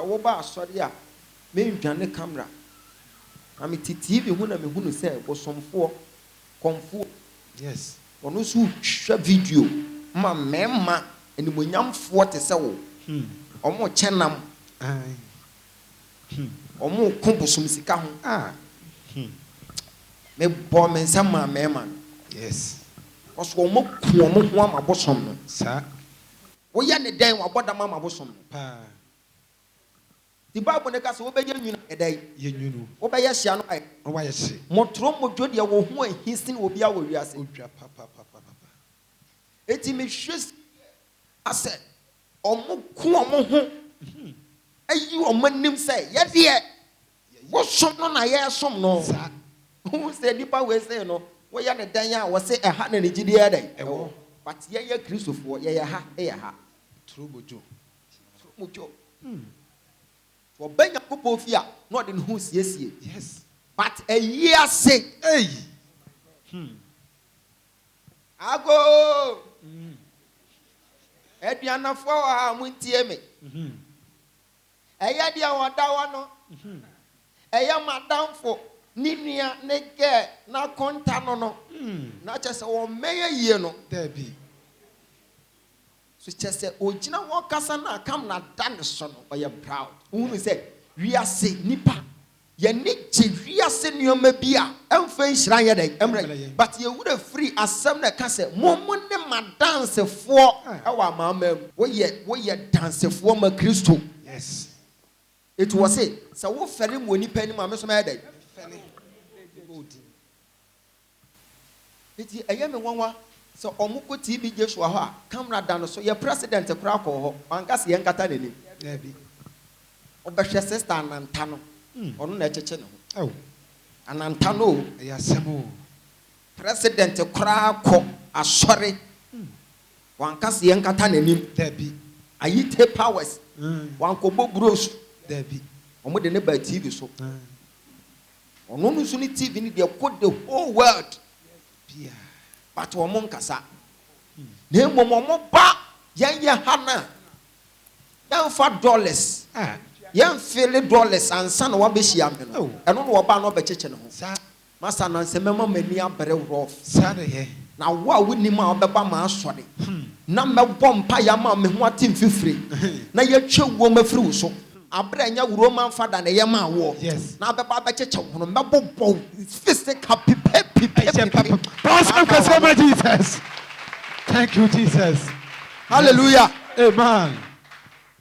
woba asɔre a me ndwane camera na me TV hu na me hu no sɛ bosomfo komfo Yes. ono so hwɛ video ma mema animonyamfo te sɛ wo ɔmo kyenam ɔmo ko bosom sika ho me bɔ me nsɛm ma mema Yes. ɔso ɔmo ku ɔmo ho ama bosom no Sa. woyɛ ne dan wabɔdam ama bosom no Pa. the Bible ne ka sɛ wobɛyɛ nwuna ɛdai Ye nyunu. wobɛyɛ hyia no ayɛ O wa ye se. motoro modwo deɛ wo ho ahisin wɔ bia wɔ wiase Odwa pa. eti me hwɛ asɛ ɔmo ku ɔmo ho ayi ɔmo anim sɛ yɛdeɛ wosom no na yɛsom no Sa. wo sɛ nipa wei sɛ no woyɛ ne dan a wɔsɛ ɛha na ne gyideɛ dɛn Ɛwɔ. but yɛyɛ kristofoɔ yɛyɛ ha ɛyɛ ha True bojo. modwo wɔbɛ Nyankopɔn fi a na ɔde ne ho siesie Yes. but ɛyi ase Hey. ago aduanafoɔ wɔ ha montie me ɛyɛ deɛ wɔda hɔ no ɛyɛ madamfo ne nua ne gɛ na konta no na kyɛ sɛ wɔmmɛyɛ yie no Debbie. so kyɛ sɛ ogyina wɔn kasa na akam na da ne so no ɔyɛ proud wohunu sɛ wiase nipa yɛne gye wiase nneɛma bi a ɛmfa nhyira yɛ dɛn ɛmmerɛ but yɛwura firi asɛm na ɛka sɛ mo ne madansefoɔ ɛwɔ amaama mu woyɛ dansefoɔ ma Kristo. Yes. It was it. So what fell when you penny mamma some headache? It's a young one. So Omuko TV Joshua, camera down so your president a crack or Angas young Catalini. Debbie. Obasha sister and Antano. On Netcheno. Oh. And Antano, Yasamo. president a crack a sorry. One cast young Catalini. Debbie. I eat her powers. One cobo bros. Debbie. Omo de ne by TV so. Ono no so ni TV ni dey code the whole world. Pia. But omo nkasa. Na emom omo ba yan ye ha na. Yan fa dollars. Yan feel dollars ansa na wa be hia me no. Eno no oba no be cheche ne ho. Sa. Masa na nse mema mani abere rough. Sa de he. Na wo a woni ma obeba ma asore. Na mebɔ mpa ya ma me ho atim fifiri. Na ye twa wo mafiri wo so. Abra nya Roman father na ye ma wo. Yes. Na beba ba cheche ho no mebɔ physical pipe. Jesus. Thank you, Jesus. Hallelujah. Amen.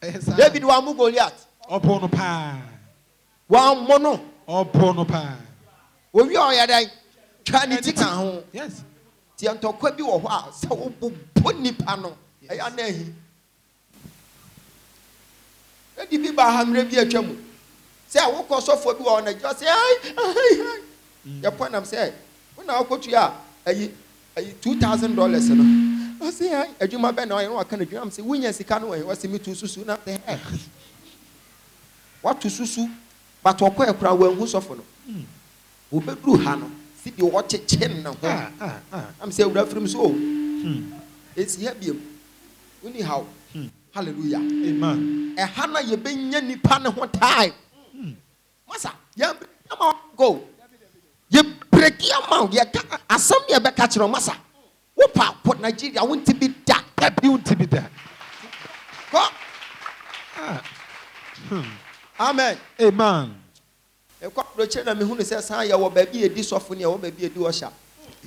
David wa mu Goliath. Opono pa. Wa mono. Opono pa. Owi oya dan. Twa ni tika ho. Yes. Ti antokwa bi wo ho a se wo bo nipa no. Eya na ahi. Edi bi ba hamre bi atwa mu. Se wo kɔ sɔfo bi wo na just say ai. Ya point am say, when I go to ya, ayi $2,000 no. I say ai, adwuma bɛ na ɔyɛ no aka na adwuma am say wonya sika no wɔ se me to susu na the heck. What to susu? But ɔkɔ ekura wa hu sɔfo no. Obeduru ha no. Si bi wo cheche na ho. Am say wura from so. It's here bi. Uni how. Hallelujah. Amen. Ehana ye benya nipa ne ho time. Masa, ya go. Ye break your mouth. Ye asam ye be catch no masa. Wo pa put Nigeria won't be that. You won't be that. Go. Amen. Amen. E kwa broche na me hu ne se san ya wo ba bi edi sofo ne wo ba bi edi osha.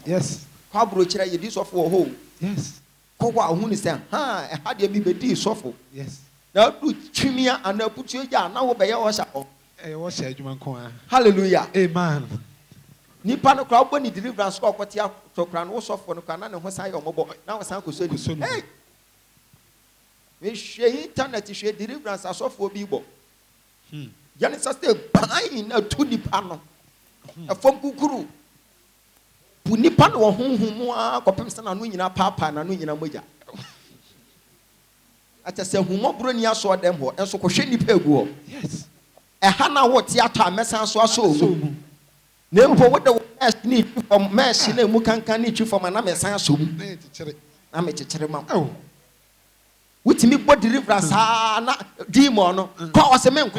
Yes. Kwa broche na ye di sofo wo ho. Yes. Ko wa hu ne se ha e ha de bi be di sofo. Yes. Na du twimia ana putu ja na wo be ye osha. What shall you man? Hallelujah. Amen. Nipa no kra obo ni deliverance ko akotia to kra no sofo no kra na ne ho san ye omobo na wo san ko so ni. Hey. We share internet share deliverance asofo bi bo. Jani sa stay buying na to nipa no. E fom kukuru. Bu nipa no wo honhom a kopem se na no nyina papa na no nyina moja. Ata se humobro ni aso dem ho enso ko hwe nipa egu ho. Yes. Ehana na wo theater mesan so aso mu. Na mpo wo de mesh ni from mesh na mu kankan ni twi from na mesan aso mu. Na me kekere ma. Oh. With me, but deliverance, na demon, no, call us a man.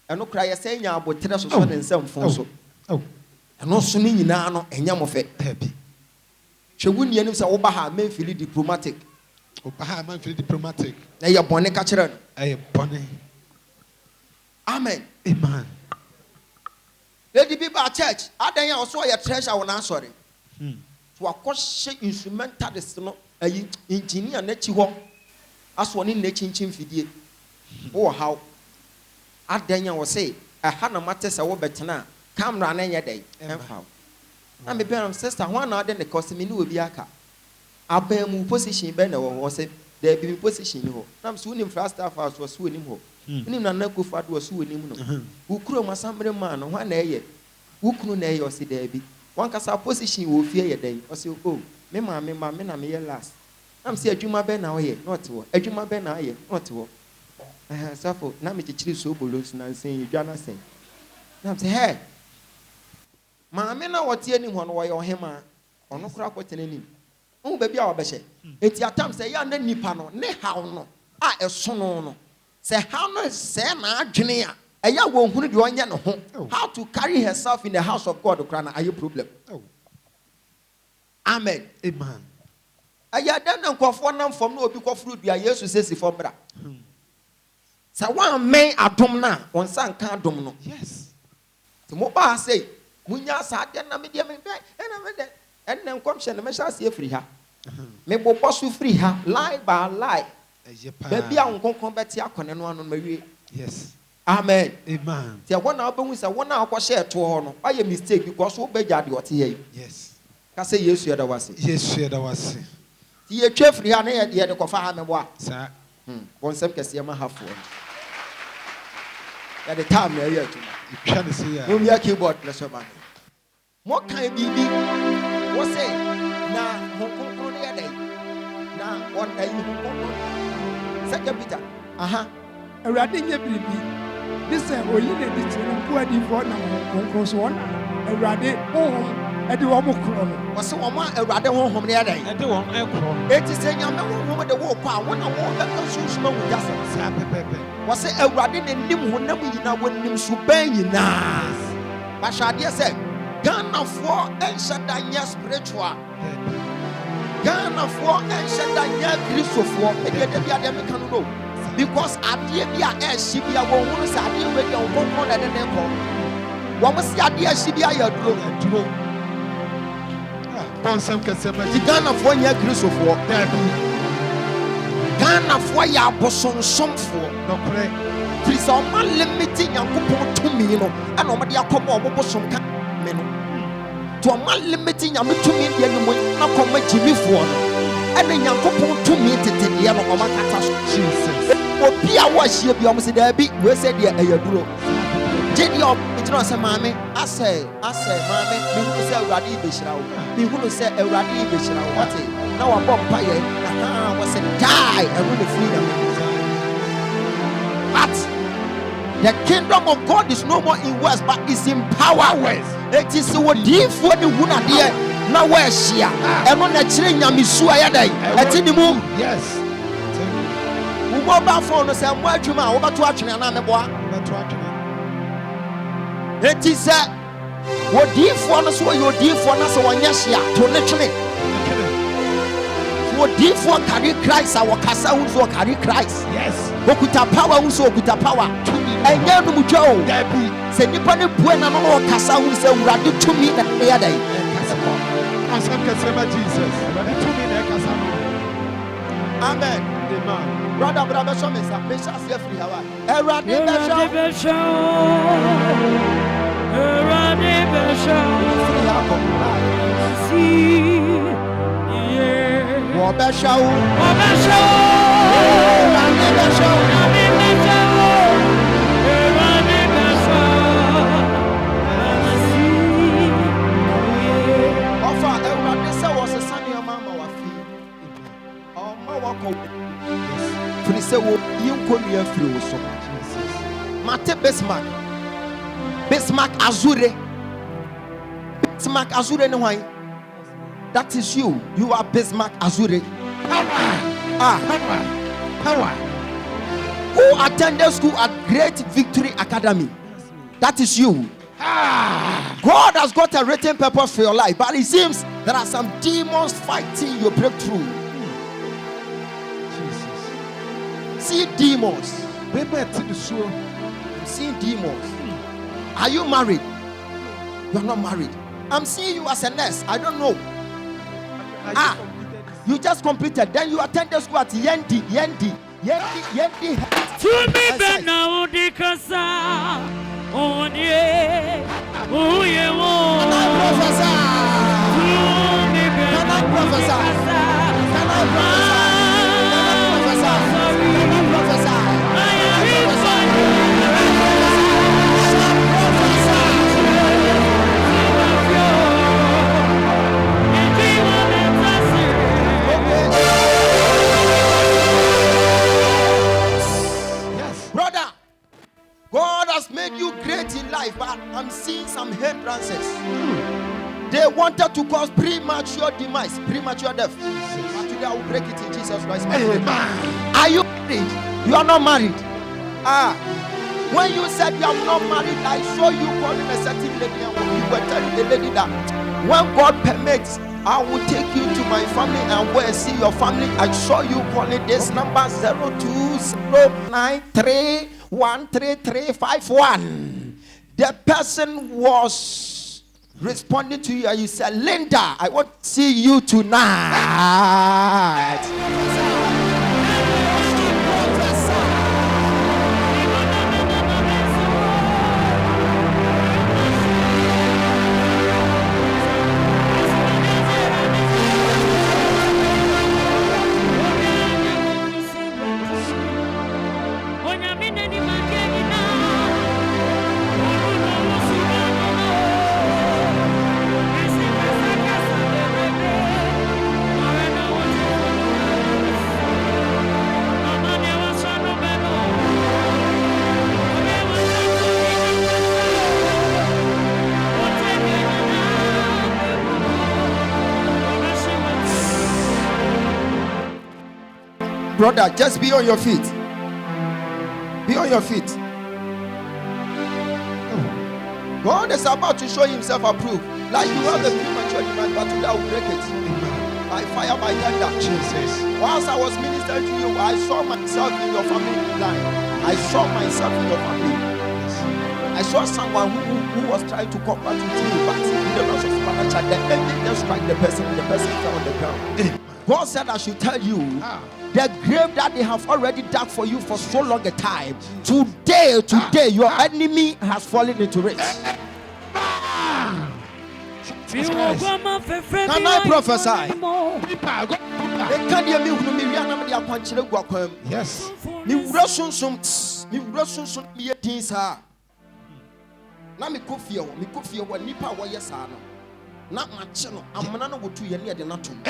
And no cry, saying, I would tell us and some for and no swimming in Nano and Yamofe. Happy. She wouldn't use a Obaha, men feel diplomatic. Obaha, man, feel diplomatic. They are bonnet catcher. I am bonnet. Amen. Amen. Lady people at church, I think I saw your treasure when I'm sorry. To a course instrumentalist, a engineer, Nechi, as one in Nechin Chimfidi. Oh, how I Daniel was say, I had no matters a better come run any day. And how I'm a parent sister, one other than the costume will be a car. I bear mu position Benno was it, there be position. I'm swooning fast house was swooning home. Nim na ku fad was swooning no. Who crew my somebody man, one day, who crew nay or see there be. One cast position will fear your day, or say, oh, me, mamma, me last. I'm say a Juma Ben away, not to a Juma Ben aye, not to. I have suffered, now me to chill so bullets and saying, you don't say. I'm say, hey, mamma, now what anyone why or him or no crap what any. Oh, baby, our best. It's your time, say, young Nipano, ne how no. I a son no. Say, how no, say, my junior. A young woman who do one home. How to carry herself in the house of God, Ukraine, are you problem? Amen. Amen. I don't know one from no because fruit be a yes to say for bra. So one may a domna, one son can't domino. Yes. The mobile say, Munya sat and a medium and then come and measure see free her. May boss you free her, lie by lie. Baby, I won't come back to your con and one on my yes. Amen. Amen. The one album is a 1 hour share to honor. I am mistake because so bad you are here. Yes. Can say yes, you are the was. Yes, you are the was. The chef Rihanna, the other coffee, and what? Sir. One some can see my half one. At the time, you're here to you can't see your keyboard, bless your man. What kind of baby? What's say? Now, Hong Kong, now, one day you Hong Kong. Second Peter. Aha. A rating your baby. This is a really good for now. So on. A rating home. At the Womo Chrono. Was so a rather home the other day. And the one it is saying, I'm not woman the walk out. When I walk that goes with just was it a radding and nim who never you know when nim subay na. But Shadia said, Ghana for and Shadanya spiritual. Ghana for and Shadanya Christopher, and yet the other can go. Because I dear be a Shibia won't say, I deal with your home and then go. What was the idea Shibia your the Ghana for your Christopher. Ghana for your bosom some for. No correct. Please, I'm not limiting your coupon to me, and nobody are come over bosom. To a man limiting your to me, the enemy, not come with Jimmy for. And then your coupon to me to the yellow of my catastrophe. Jesus. Or be a wash here, be almost there, be we said, yeah, a bro. Jenny, it's not a mammy. I say, mammy, me who say Radi Bishra, me who say a Radi Bishra, what it? Now I'm vampire, was a die and really freedom. But the kingdom of God is no more in words, but is in power. It is what deep for the woman here. Now where she are, and on the train, Yamisua, at the moon. Yes. Mobile phone is a more to my over to watching an animal. It is what deep for us, what your deep for us, or yes, to literally. What deep for carry Christ, our Casa who carry Christ. Yes. Okuta power, who okuta power. And then Mujo, say Nippon Buena or Casa who say, Radu to me that the other day. Jesus. Amen. Amen. Brother, show me some patience here free. Mate Bismarck Azure. Bismarck Azure no why? That is you. You are Bismarck Azure. Power. Who attended school at Great Victory Academy? That is you. God has got a written purpose for your life, but it seems there are some demons fighting your breakthrough. Jesus. See demons. I'm Seeing demons. Are you married? You are not married. I'm seeing you as a nurse. I don't know. You just completed. Then you attended school at Yendi. To me, Ben now, Dicasa. Oh, yeah. Oh, yeah. Can I prophesy? Can I prophesy? Can I prophesy? Can I prophesy? Brother, God has made you great in life, but I'm seeing some hindrances. They wanted to cause premature demise, premature death. But today I will break it in Jesus Christ. Are you married? You are not married. When you said you are not married, I saw you calling a certain lady, and you were telling the lady that when God permits, I will take you to my family and go and see your family. I saw you calling this number 0209313351. The person was responding to you and you said, Linda, I want to see you tonight. Brother, just be on your feet. Be on your feet. God is about to show himself approved. Like you have a premature demand, but today I will break it. By fire, by thunder. Jesus. Whilst I was ministering to you, I saw myself in your family line. I saw myself in your family. I saw someone who was trying to combat with you, but in the loss of supernatural, the enemy just struck the person, and the person fell on the ground. God said I should tell you, the grave that they have already dug for you for so long a time, today, your enemy has fallen into it. Can I prophesy? Yes. Na me kofie wo nipa wo yesa no na mache no amana no wotu ye ne de na tom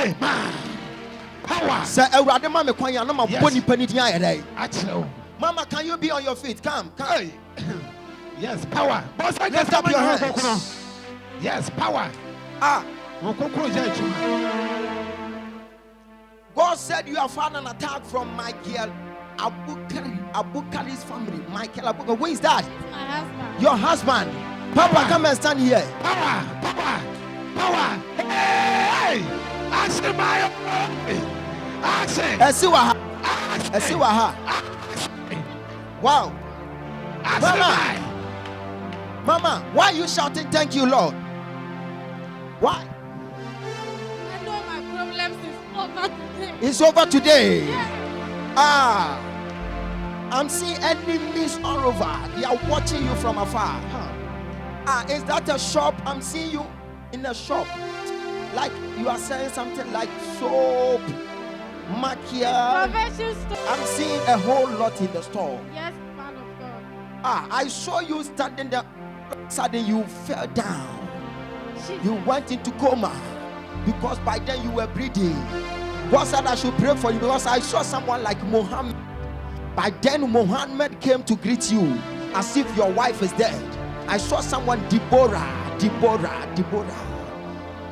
Power. Say awurade ma me kwan ya na ma bo nipa ni din ayedai. Achelo. Mama, can you be on your feet? Come. Yes, power. Lift up your hands. Yes, power. God said you have found an attack from Michael Abukari's family. Michael Abukari. Who is that? My husband. Your husband. Papa, come and stand here. Power. Hey! Esiwaha. Wow. Mama, why are you shouting thank you, Lord? Why? I know my problems is over today. It's over today. Yes. I'm seeing enemies all over. They are watching you from afar. Is that a shop? I'm seeing you in a shop. Like you are selling something like soap, maquillage. I'm seeing a whole lot in the store. Yes, man of God. I saw you standing there. Suddenly you fell down. You went into coma because by then you were breathing. God said I should pray for you because I saw someone like Muhammad. By then Muhammad came to greet you as if your wife is dead. I saw someone Deborah.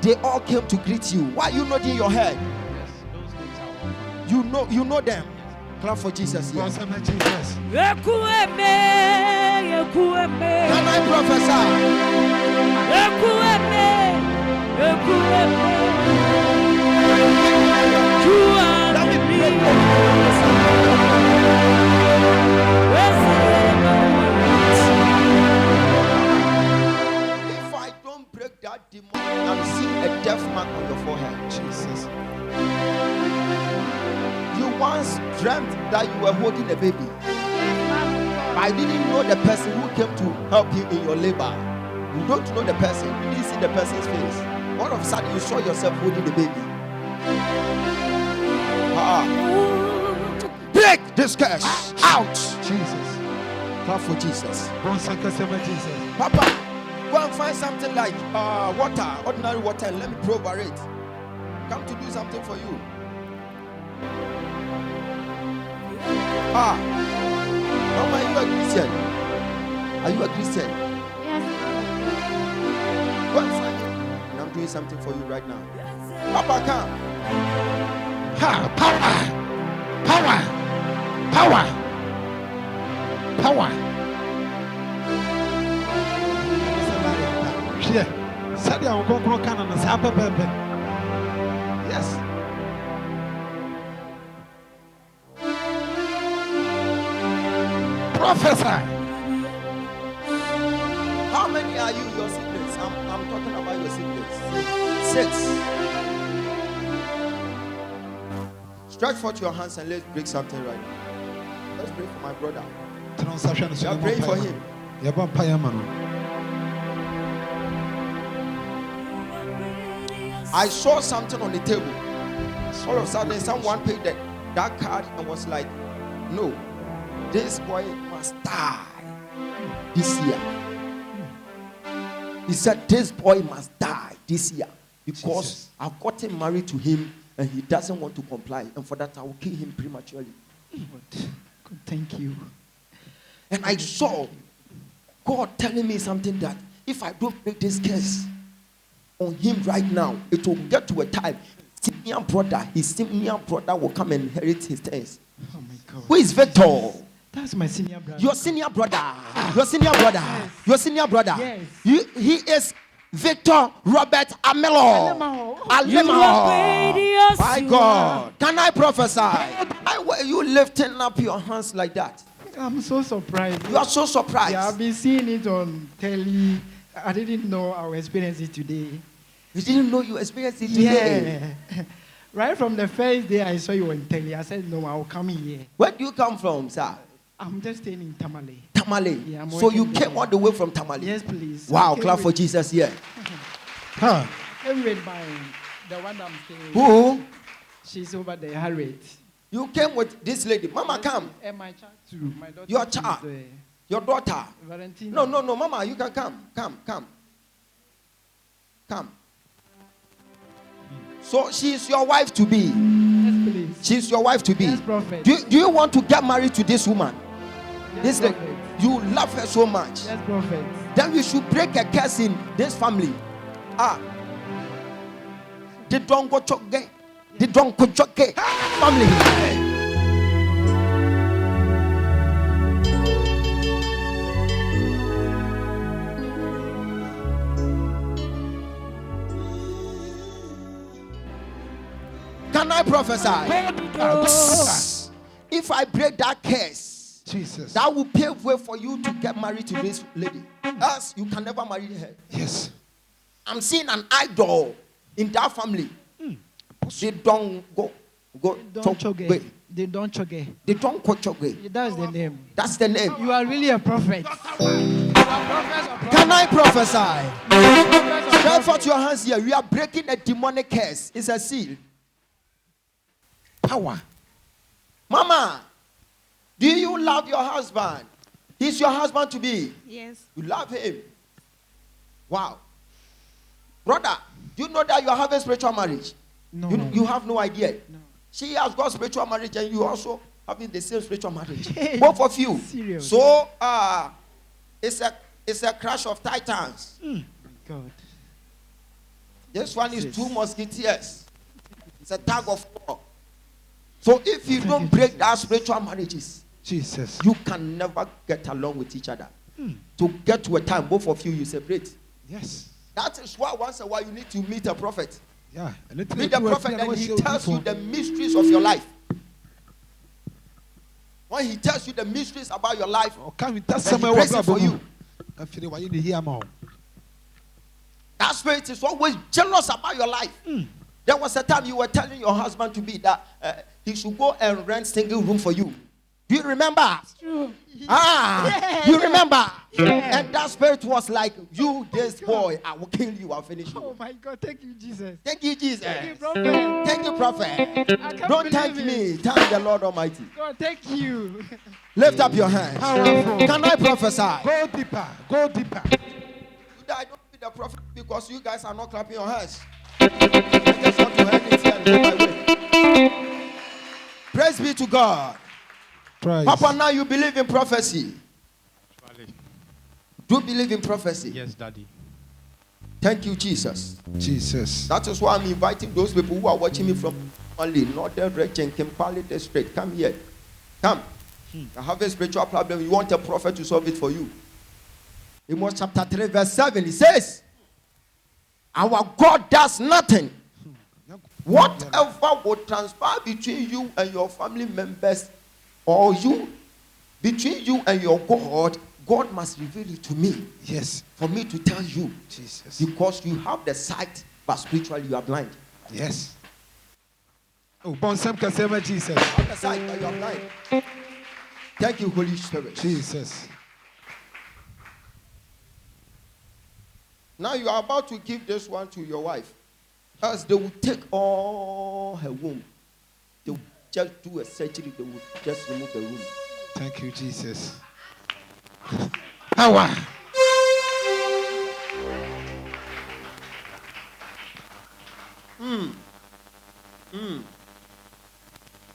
They all came to greet you. Why are you nodding your head? Yes, those things are You know them. Clap for Jesus here. Jesus. Can Can I prophesy? Let me if I don't break that demon, I'm seeing a death mark on your forehead. Jesus. You once dreamt that you were holding a baby. I didn't know the person who came to help you in your labor. You don't know the person. You didn't see the person's face. All of a sudden, you saw yourself holding the baby. Break this curse out. Jesus. Clap for Jesus. Jesus. Papa, go and find something like water, ordinary water, and let me pray over it. Come to do something for you. Mama, are you a Christian? Are you a Christian? Yes. Go and find it. And I'm doing something for you right now. Papa, come. Ha! Power! Power! Power! Power! Here. Sadia Ogogo Canada, Sapa Pepe. Yes. Prophesy. How many are you, your siblings? I'm talking about your siblings. 6. Stretch forth your hands and let's break something right now. Let's pray for my brother. We are praying for him. I saw something on the table. All of a sudden, someone paid that card and was like, no, this boy must die this year. He said, this boy must die this year because Jesus. I've gotten married to him and he doesn't want to comply. And for that, I will kill him prematurely. God, thank you. And I saw God telling me something that if I don't break this curse on him right now, it will get to a time his senior brother will come and inherit his things. Oh my God. Who is Victor? That's my senior brother. Your senior brother. Your senior brother. Yes. Your senior brother. Yes. He is Victor Robert Amelo. Alemo. My God. Can I prophesy? Why were you lifting up your hands like that? I'm so surprised. You are so surprised. Yeah, I've been seeing it on telly. I didn't know I will experience it today. You didn't know you experienced it today. Yeah. Right from the first day I saw you on telly, I said, no, I'll come here. Where do you come from, sir? I'm just staying in Tamale. Tamale. Yeah, I'm So you working came there. all the way from Tamale? Yes, please. Wow, I came clap for with- Jesus here. Huh. Came with my, the one I'm staying with. Who? She's over there, Harriet. You came with this lady. Mama, come. And my child too. My daughter Your too is child? there. Your daughter. Valentina. No, Mama, you can come. Come. So she's your wife to be. Yes, please. She's your wife to be. Yes, prophet. Do you want to get married to this woman? Yes, This lady. prophet. You love her so much. Yes, prophet. Then we should break a curse in this family. They don't go choke. They don't go choke. Family. Can I prophesy? If I break that curse, Jesus. that will pave way for you to get married to this lady. Else, you can never marry her. Yes. I'm seeing an idol in that family. They don't go Don't choke. choge. They don't choge. They don't go choke. That's the name. That's the name. You are really a prophet. Can I prophesy? Stretch forth your hands here. We are breaking a demonic curse. It's a seal. Power. Mama, do you love your husband? He's your husband to be. Yes. You love him. Wow. Brother, do you know that you are having spiritual marriage? No. You have no idea. No. She has got spiritual marriage and you also having the same spiritual marriage. Both of you. Serious. So it's a crash of titans. God. This one is Yes. 2 musketeers. It's a tag of war. So if you don't break that spiritual marriages, Jesus, you can never get along with each other. To get to a time, both of you separate. yes, That is why once in a while you need to meet a prophet. yeah. Meet the prophet and he tells you the mysteries of your life. When he tells you the mysteries about your life, Can we then tell he prays it for you. I feel why you hear more. That spirit is always jealous about your life. There was a time you were telling your husband to be that he should go and rent single room for you. Do you remember? True. You remember? And that spirit was like, you, this boy, I will kill you, I'll finish you. Oh my God, thank you, Jesus. Thank you, Jesus. Thank you, prophet. Thank you, prophet. I can't Don't thank believe me, it. thank the Lord Almighty. God, thank you. Lift up your hands. Powerful. Can I prophesy? Go deeper. Go deeper. I don't be the prophet because you guys are not clapping your hands. I just want to end it here and go my way. Praise be to God. Praise. Papa, now you believe in prophecy. Do you believe in prophecy? Yes, Daddy. Thank you, Jesus. Jesus. That is why I'm inviting those people who are watching me from Mali, Northern Region, Kimpali District. Come here. Come. I have a spiritual problem. You want a prophet to solve it for you. Amos chapter 3, verse 7. It says, our God does nothing. Whatever will transpire between you and your family members, or you, between you and your God, God must reveal it to me. Yes. For me to tell you. Jesus. Because you have the sight, but spiritually you are blind. Yes. Oh, bon Sam Kasema Jesus. You have the sight, but you are blind. Thank you, Holy Spirit. Jesus. Now you are about to give this one to your wife. Else they will take all her womb. They will just do a surgery. They will just remove the womb. Thank you, Jesus. Power.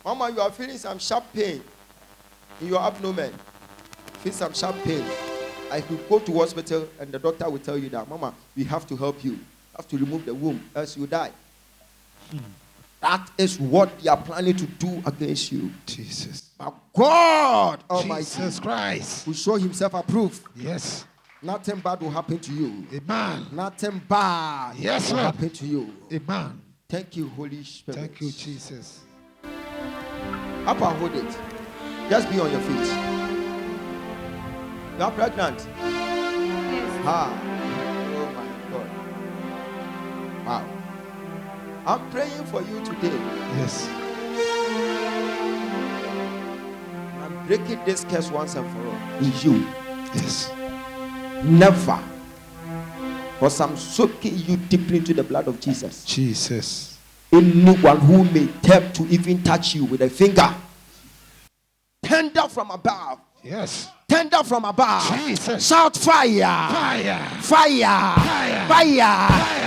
Mama, you are feeling some sharp pain in your abdomen. Feel some sharp pain. I could go to hospital and the doctor will tell you that, Mama, we have to help you. You have to remove the womb, else you die. That is what they are planning to do against you. Jesus. But God Almighty Jesus Christ. will show himself approved. Yes. Nothing bad will happen to you. Amen. Nothing bad Yes, will Lord. happen to you. Amen. Thank you, Holy Spirit. Thank you, Jesus. Up and hold it. Just be on your feet. You are pregnant. Yes. Ah. Oh my God. Wow. I'm praying for you today. Yes. I'm breaking this curse once and for all. In you. Yes. Never. Because I'm soaking you deeply into the blood of Jesus. Jesus. Anyone who may attempt to even touch you with a finger, tender from above. Yes. Tender from above. Jesus. Shout fire. Fire. Fire. Fire.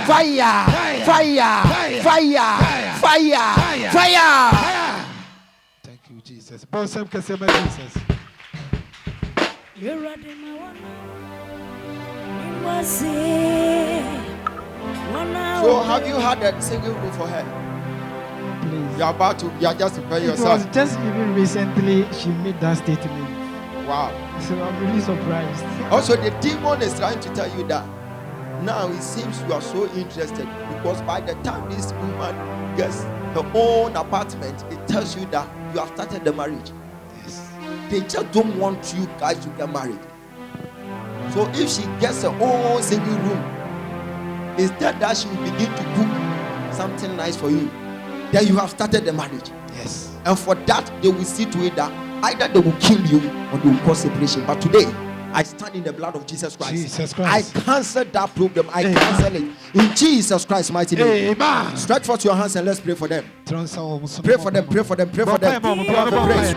Fire. Fire. Fire. Fire. Fire. Thank you, Jesus. Bon Sam Kasema Jesus. You're ready, my one. So have you had a single room for her? Please. You are just preparing It was yourself. just even recently she made that statement. Wow. So I'm really surprised. Also, the demon is trying to tell you that now it seems you are so interested because by the time this woman gets her own apartment, it tells you that you have started the marriage. Yes. They just don't want you guys to get married. So if she gets her own single room, instead that she will begin to cook something nice for you, then you have started the marriage. Yes. And for that, they will see to it that either they will kill you or they will cause separation. But today, I stand in the blood of Jesus Christ. Jesus Christ. I cancel that problem. I cancel it. In Jesus Christ's mighty name. Amen. Stretch forth your hands and let's pray for them. Pray Pray for them. Pray for them. Pray for them. Pray.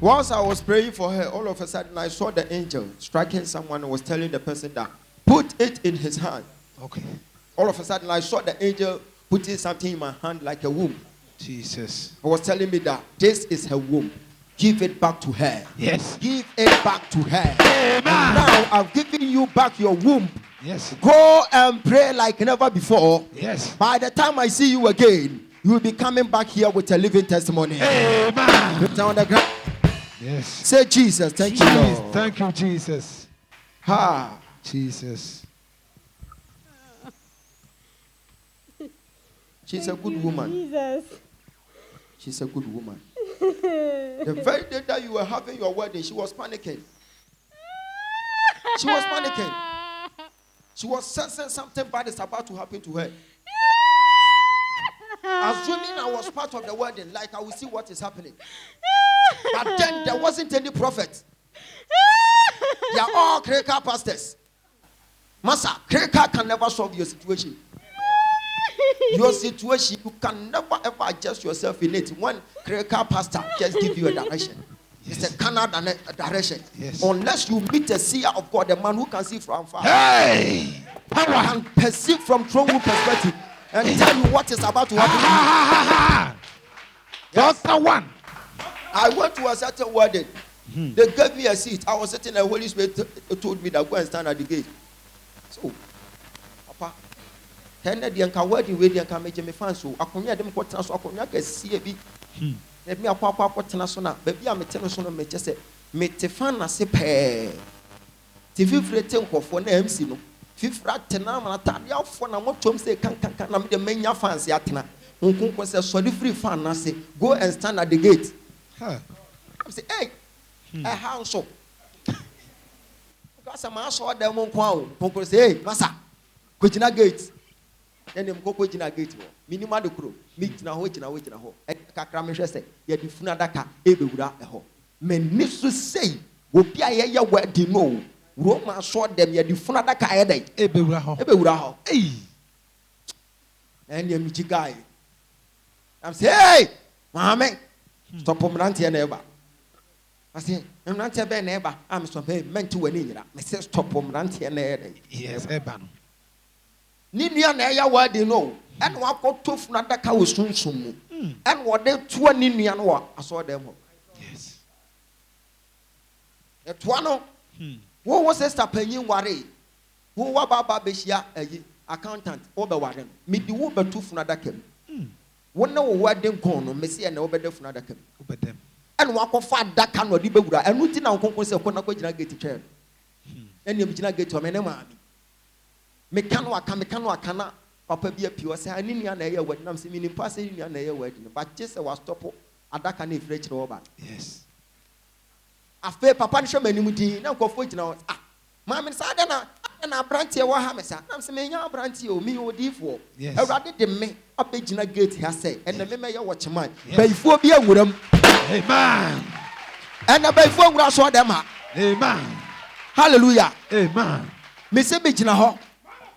Once I was praying for her, all of a sudden I saw the angel striking someone and was telling the person that put it in his hand. Okay. All of a sudden I saw the angel putting something in my hand like a womb. Jesus. He was telling me that this is her womb. Give it back to her. Yes. Give it back to her. Amen. And now I've given you back your womb. Yes. Go and pray like never before. Yes. By the time I see you again, you will be coming back here with a living testimony. Amen. Put down the ground. Yes. Say Jesus. Thank you, Lord. Thank you, Jesus. Ha. Jesus. She's a good woman. Jesus. She's a good woman. The very day that you were having your wedding, she was panicking. She was panicking. She was sensing something bad is about to happen to her. Assuming I was part of the wedding, like I will see what is happening. But then there wasn't any prophet. They are all Kreka pastors. Master, Kreka can never solve your situation. Your situation, you can never ever adjust yourself in it. One Kreka pastor just give you a direction. Yes. It's a Canada direction. Yes. Unless you meet a seer of God, a man who can see from far. Hey! Power! Can perceive from throne room perspective and tell you what is about to happen. Yes. Doctor one. I went to a certain wedding. They gave me a seat. I was sitting there. The Holy Spirit told me that go and stand at the gate. So, Papa, Kennedy and wedding wedding can make me fan so. I come here, them quarters so I come here can see a bit. Let me a papa quarters so now. Baby, I'm a tennis on me just say, me te fan as a pair. TV free tenko for the MC no. Fifra tena man atadia for na motom say kan na me the menya fans atena. Nkunko say so the free fan na say go and stand at the gate. Huh. I say, hey, I house so. Because I'm also them on kwao. Nkunko say, hey, masa, go to gate. Then them go to gate. Minima do kro. Me na ho. Kakra me hwe say, ye di funa daka e be wura e ho. Me nisu say, obi aye ya wedding no. Roma saw them ye di funa daka aye dai. E be wura ho. Hey. And you meet guy. I'm say, hey, Mama, stop pomranti neighbor. I say, I'm not a bad neighbor. I'm so meant to win. I say, stop pomranti neighbor. Yes, Eban. Ninia neya word you know. And what got to funa daka was soon. And what they 20 Nian wa I saw them. Yes. At one. Who was a stapling worry? Who were Baba Beshia, accountant, over warren? Me the Uber two Funadakem. One no wedding corner, Messi and over the Funadakem. Over them. And walk of fat that can or debura, and routine our concourse of Konako get to chair. And you get to a man. Mecano cana, Papa be a pure say, I need an air wedding. I'm seeing passing an air wedding, but just was stop at that kind of rich over. Yes. I feel Papa show many muti now go for it now. Mamma Sadana and I branch your Hamesa. I'm saying your branch you me or D4. Yes. I rather the me up in a gate has say and the me watch mine. Before be a wood. Amen. And the before we saw them. Amen. Hallelujah. Amen. Miss Bijina ho.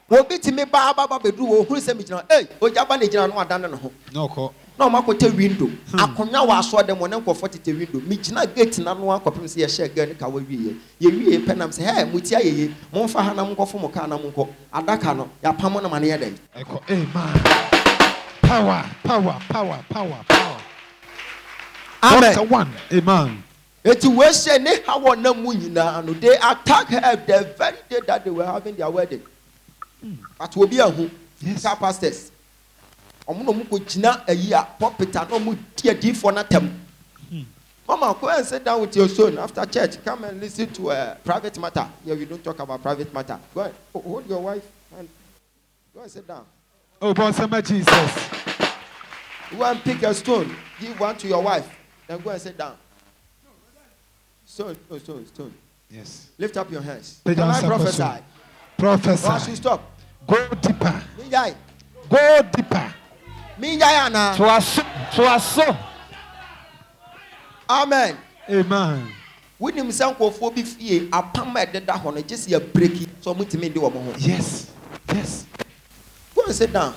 Will be to me Baba Bedu who is a Bijina. Hey, Ogyaba Nijana no done no. No call. No makote window. Akonya wa so dem won enko 40 window. Me gina gate na no akopem se ye share girl ka wa wiye. Ye wiye penam se hey mutia yeye. Mo fa ha na mo kofo mo ka na mo ko. Adaka no ya pamo na mane ye den. Amen. Power. Amen. Doctor one. Amen. Eti we say ne ha won na mu nyina no. They attack her the very day that they were having their wedding. But we be ahu. Yes. Pastors. Omuno mu ko gina ayi a popita no mu tie di for na tem. Mama, go and sit down with your son after church. Come and listen to a private matter. Yeah, we don't talk about private matter. Go and hold your wife and go and sit down. Oh, boss, Jesus. Go and pick a stone. Give one to your wife. Then go and sit down. Stone. Yes. Lift up your hands. Can I prophesy? Prophesy. Or I should stop. Go deeper. Minjai. Go deeper. Minjai So. Amen. Amen. When him sound for be fear, a pamma did that one, just a breaking. So much me do a moment. Yes. Go and sit down.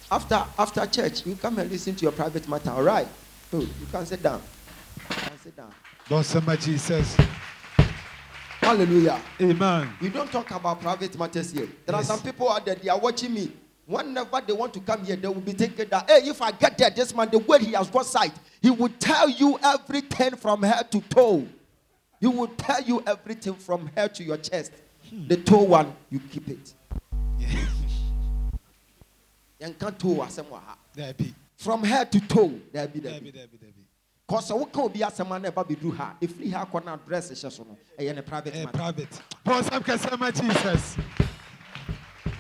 After church, you come and listen to your private matter. All right. Oh, you can sit down. Awesome, Jesus. Hallelujah. Amen. We don't talk about private matters here. There Yes. are some people out there, they are watching me. Whenever they want to come here, they will be thinking that, hey, if I get there, this man, the way he has got sight, he will tell you everything from head to toe. He will tell you everything from head to your chest. The toe one, you keep it. There be. From head to toe, there be. There be. Because I can't be as a man never be do her. If we have one address, it's just a private matter. Private. Awesome, Jesus.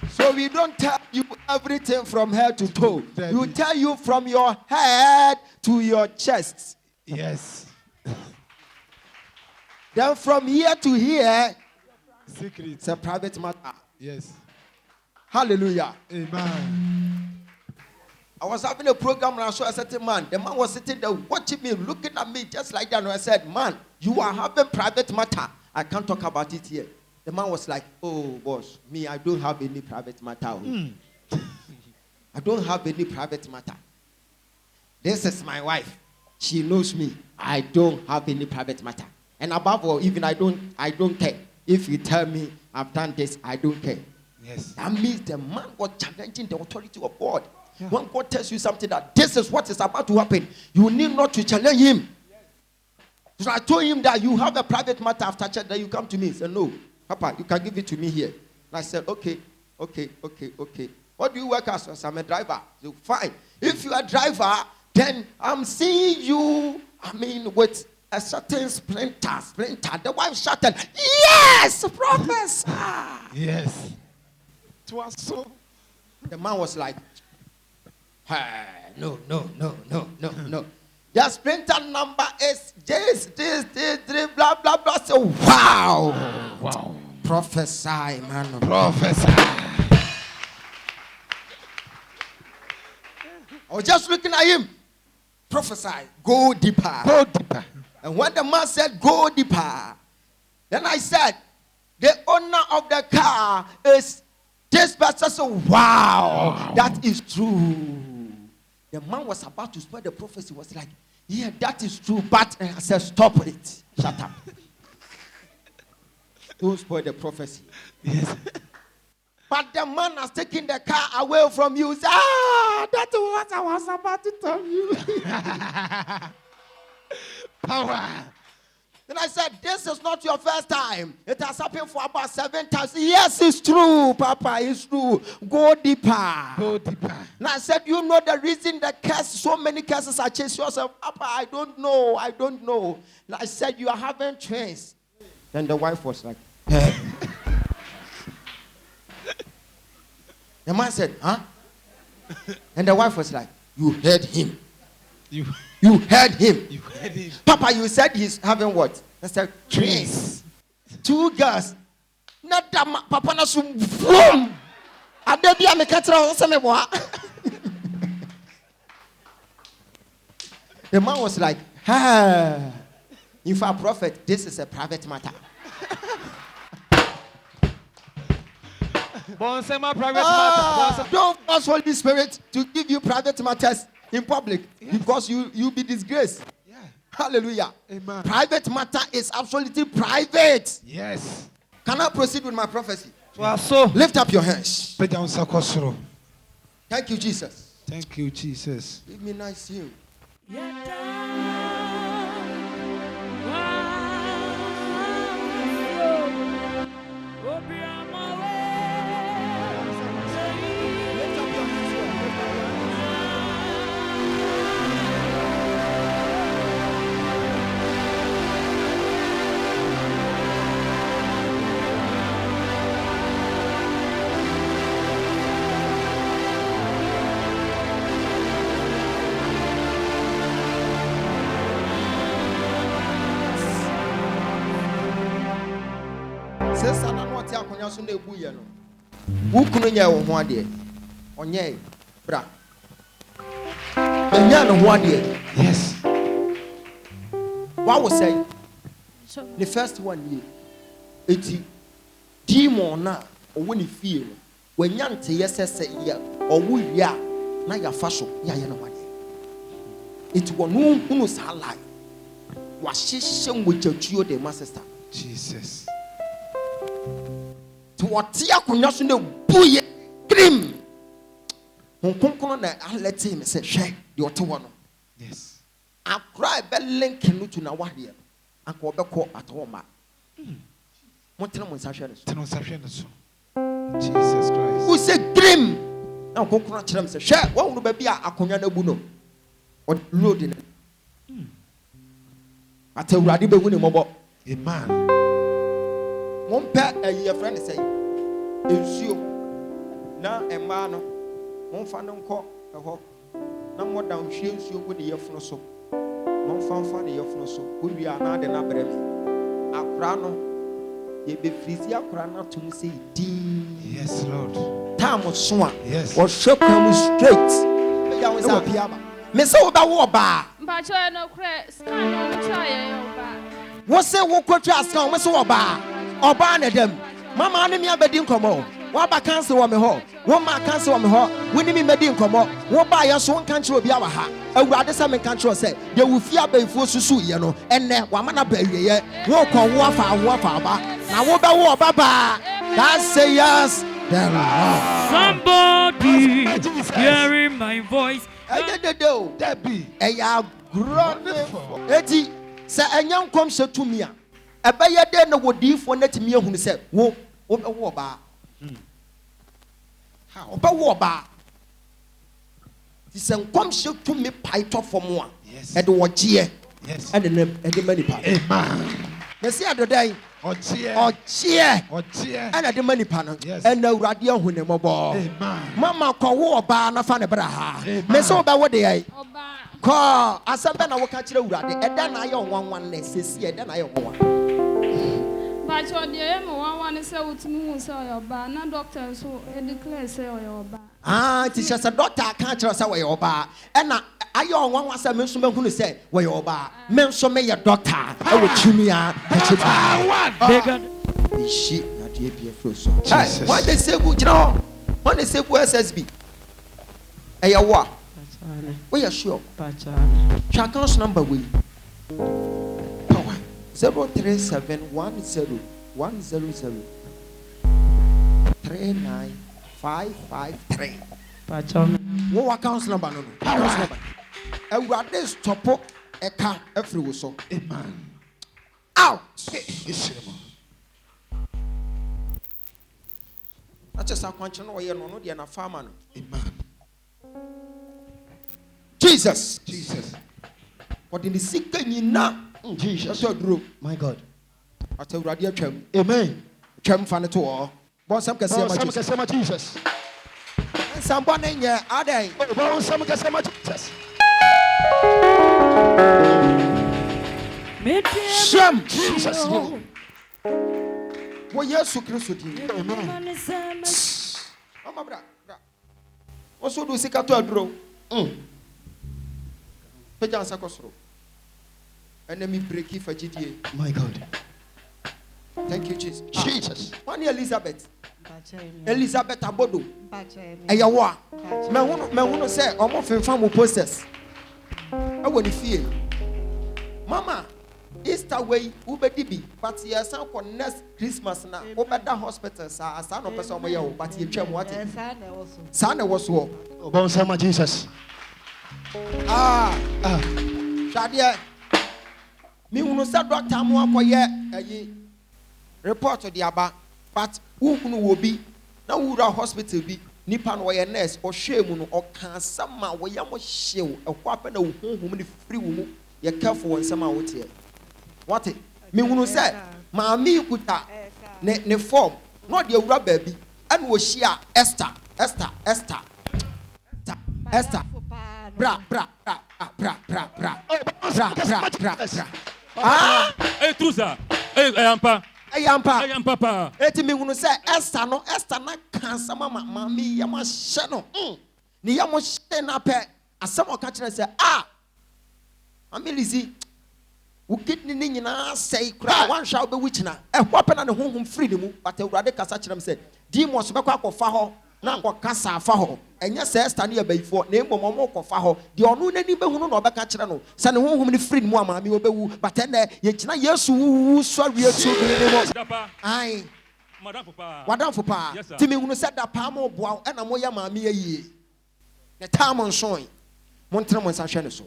So we don't tell you everything from head to toe. There We be. tell you from your head to your chest. Yes. Then from here to here, Secret. it's a private matter. Yes. Hallelujah. Amen. I was having a program and I saw a certain man. The man was sitting there watching me, looking at me just like that. And I said, man, you are having private matter. I can't talk about it here. The man was like, oh, boss, me, I don't have any private matter. I don't have any private matter. This is my wife. She knows me. I don't have any private matter. And above all, even I don't care. If you tell me I've done this, I don't care. Yes. That means the man was challenging the authority of God. Yeah. When God tells you something that this is what is about to happen, you need not to challenge him. So I told him that you have a private matter after church, that you come to me. He said, no, Papa, you can give it to me here. And I said, okay. What do you work as? I said, I'm a driver. So fine. If you are a driver, then I'm seeing you, with a certain splinter. The wife shouted, yes, Professor. Yes. It was so. The man was like, no. The splinter number is this, blah, blah, blah. So, wow. Prophesy, man. Prophesy. I was just looking at him. Prophesy. Go deeper. And when the man said, go deeper, then I said, the owner of the car is this person. So, wow, that is true. The man was about to spoil the prophecy. Was like, yeah, that is true. But I said, stop it. Shut up. Don't spoil the prophecy. Yes. But the man has taken the car away from you. Say, that's what I was about to tell you. Power. Then I said, this is not your first time. It has happened for about 7 times. Yes, it's true, Papa, it's true. Go deeper. And I said, you know the reason the curse, so many curses are chasing yourself. Papa, I don't know. And I said, you are having twins. Then the wife was like, hey. The man said, huh? And the wife was like, you heard him. You heard him. Papa, you said he's having what? I said, twins. 2 girls. Not that Papa na boom. Adebia me katra se me boa. The man was like, if a prophet, this is a private matter. Private matter. Don't ask Holy Spirit to give you private matters in public, because you'll be disgraced. Yeah. Hallelujah. Amen. Private matter is absolutely private. Yes. Can I proceed with my prophecy? So Lift up your hands. thank Thank you, Jesus. you, Jesus. Give me nice hymn. Sesa na no ate akonya so na ebu ye no. Wo kunu nya wo ho ade. Onye bra. Enya no ho ade. Yes. What was say? The first one ye. Eti demon na owo ni fie no. Wanya nte yesese ye owo wi a na ya fa so ya ye no ade. Eti wonu hunu sa life. wahyehyɛ mogya de ma sister. Jesus. To what ya kunya so na buye grim. Honkonkono na alert him say hwe de otewo no. Yes. Akra be link no to na wahde. Anka obekọ atawo ma. Montena mo nsahwe no so. Teno nsahwe no so. Jesus Christ. Who say grim? Na honkonkono kyerem say hwe wo hunu ba bi a akonya na bu no. O load no. Ate urade be hu ne mobo. Amen. Mon pɛ your friend say ensuo na emma no mon fa no nkɔ ɛhɔ na mo da nhwie nsuo gu ne yɛfono so mon fa ne yɛfono so owie ana de na brɛ me akora no ye be frizi akora na tum say din. Yes Lord. Tam so a yes or show come straight me ya won say piaba me say wo ba wo ba Mba cho no kre scan no try e oba. wo say wo kwatwa aska wo say wo ba oba na dem mama ne me abedi nkomo wo ba cancel wo me ho wo ma cancel wo me ho wo ni me medi nkomo wo ba ya so nka nkyere obi awa ha awurade se me nka nkyere say de wo fi abanfuo susu ye no enne wa mana ba wieye wo kon wo afa ba na wo ba wo oba ba that say yes the Lord. Somebody hearing my voice. Debbie eya gro eti se enya nkom se tumi a ebeye de na wodifo na timi ehunu se wo ba ha oba wo ba ti se nkom se tumi paito fom a e de wo gye yes e de manipa amen me se adodan oche ana de manipa no e na urade ehunu mobo amen mama ko wo ba na fa ne bra ha me se oba wo de ai Oba. Ko asembe na wo ka kire urade eda na aye onwanwan na sesi eda na aye onwanwan. Ba cho de e mo wan say utimi hu say oba na doctor so e declare say oba. Ti se doctor ka kire say wo oba e na aye onwanwan say me nso me hunu say wo oba me nso me ye doctor e wo tumi a Bigger. ishi na de bia fro so. Why they say go kire ho? Why they say go SSB? E ye wo we are sure. Chakos number we 03710039553. What accounts number no? Accounts number. And we are this topo eka every so. amen Out. I just a question no ye no dey na farmer no. amen Jesus. What in the sick nyina Jesus my God. Ate urade atwam. amen Twam fa ne to o. Bon sam kase ma Jesus Sambo na nye adan. bon sam kase ma Jesus Sham Jesus. Wo Yesu Kristo di. amen Mama bra. Oso do sika to aduro. Pejan sakosro. Enemy breaki for GDA. my God Thank you, Jesus. Jesus One Elizabeth. Elizabeth Abodo. Eyawa. Me hunu say omo fenfa mo process. E woni fie. Mama, Easter way ubedi bi, but yesan ko next Christmas na obeda hospital sa asa no person mo ye o, but ye twam what? Sa na wo so. bon sam Jesus Shadia. Me hunu say doctor mo akoye ayi report to the aba, but who will be now who hospital be nipa no ye nurse or shame no or can some we yam shew a weapon of whom free woman ye careful when some out here. What it me who say, Mammy kuta ne form, not your rubber baby, and was she Esther. Bra. Hey, Trusa. Hey, Ampa. Papa. Eti me hunu say Esther na cancer mama me yama hye no. Ni yama hye na pe asem o ka kire say Amelisi wo kidney ni nyina sei kura wan hwa be wuchina. Ehwa pe na ne honhom free ni mu but Awurade kasa kire me say demons be kwa kofa ho na ko kasa fa ho enya sister ne abayifo na emom mo ko fa ho de ono nani behu no obeka kire no se ne honhom ne free mu amaami obewu but ene ye kina yesu wu so awie tu bi ne mo ai Madam Papa. Madam Papa. Ti me hunu se da pa mo boa e na mo ya maami ayie ne time nson mo ntra mo nsa hwe ne so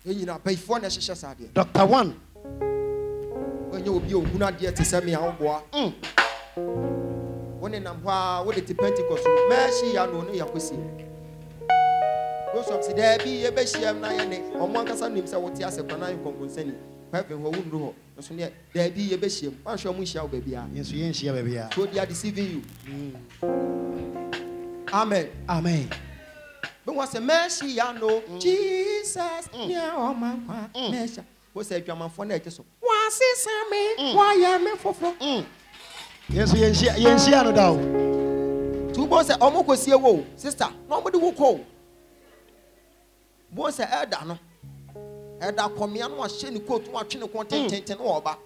eyi na abayifo na hyehyɛ sade Dr. 1 onye obi ohunu ade te se me a wo boa When in Nampa, what the Pentecost, Mercy, I know your pussy. Go some there be a Beshiam Nayane, or one Cassan himself, what he has a Panay compensation. Pepin who won't do. So there be a Beshiam, I shall we shall baby. Yes, we ain't here, baby. So they are deceiving you. Amen. Amen. But what's a mercy, I know Jesus, yeah, oh man, mercy. What's a German for nature? What's it, Sammy? Why am I for? Yes, we ain't here, no doubt. Two boys say, "Oh, go see a wo, sister. Nobody will call." Boys say, "Elder, no. Elder, come here. No, she ni coat. No, she ni content. No, oba.